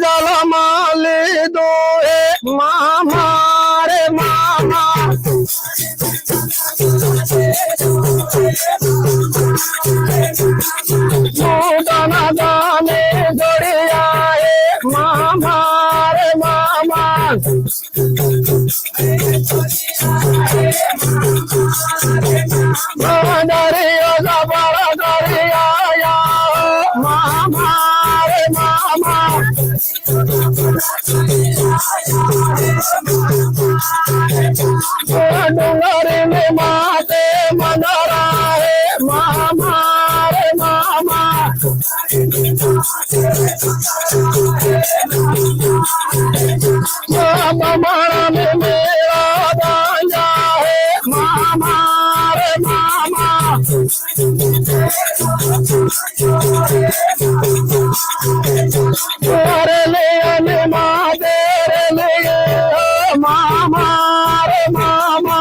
जलमाली दो मामा रे मामा सूटना जाने जोड़िया मामा रे मामा दरिया जबर दरिया मामा रे मामा डूंगरी में माते मंदरा रे मामा रे मामा मामा में मेरा दांजा है मामा रे मामा तेरे लिए माँ तेरे लिए मामा रे मामा